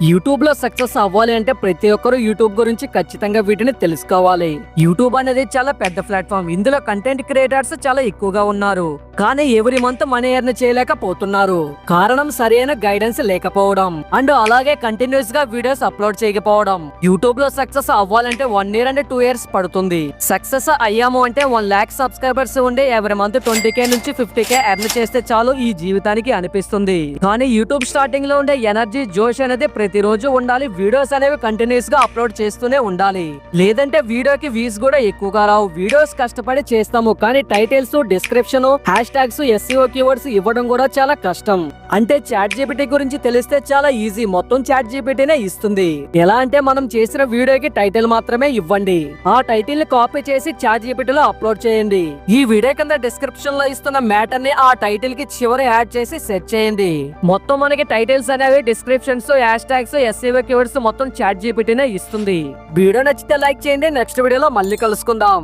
YouTube లో success అవ్వాలి అంటే ప్రతి ఒక్కరు యూట్యూబ్ గురించి ఖచ్చితంగా వీటిని తెలుసుకోవాలి. యూట్యూబ్ అనేది చాలా పెద్ద ప్లాట్ఫామ్. ఇందులో కంటెంట్ క్రియేటర్స్ చాలా ఎక్కువగా ఉన్నారు. కానీ ఎవరి మంత్ మనీ ఎర్న్ చేయలేకపోతున్నారు. కారణం సరైన గైడెన్స్ లేకపోవడం అండ్ అలాగే కంటిన్యూస్ గా వీడియోస్ అప్లోడ్ చేయకపోవడం. యూట్యూబ్ లో సక్సెస్ అవ్వాలంటే 1 year and 2 years పడుతుంది. సక్సెస్ అయ్యాము అంటే 1 lakh సబ్స్క్రైబర్స్ ఉండే ఎవరి మంత్ 20K నుంచి 50K ఎర్న్ చేస్తే చాలు ఈ జీవితానికి అనిపిస్తుంది. కానీ యూట్యూబ్ స్టార్టింగ్ లో ఉండే ఎనర్జీ జోష్ అనేది ప్రతిరోజు ఉండాలి. వీడియోస్ అనేవి కంటిన్యూస్ గా అప్లోడ్ చేస్తూనే ఉండాలి. లేదంటే వీడియోకి వ్యూస్ కూడా ఎక్కువగా రావు. వీడియోస్ కష్టపడి చేస్తాము కానీ titles, description, hash tags, SEO keywords ఇవ్వడం కూడా చాలా కష్టం. అంటే ChatGPT గురించి తెలిస్తే చాలా ఈజీ. మొత్తం ChatGPTనే ఇస్తుంది. ఎలా అంటే మనం చేసిన వీడియోకి టైటిల్ మాత్రమే ఇవ్వండి. ఆ టైటిల్ ని కాపీ చేసి ChatGPT లో అప్లోడ్ చేయండి. ఈ వీడియో కింద డిస్క్రిప్షన్ లో ఇస్తున్న మ్యాటర్ ని ఆ టైటిల్ కి చివరి యాడ్ చేసి సెట్ చేయండి. మొత్తం మనకి టైటిల్స్ అనేవి, descriptions, hash tags, SEO keywords మొత్తం ChatGPTనే ఇస్తుంది. వీడియో నచ్చితే లైక్ చేయండి. నెక్స్ట్ వీడియోలో మళ్ళీ కలుసుకుందాం.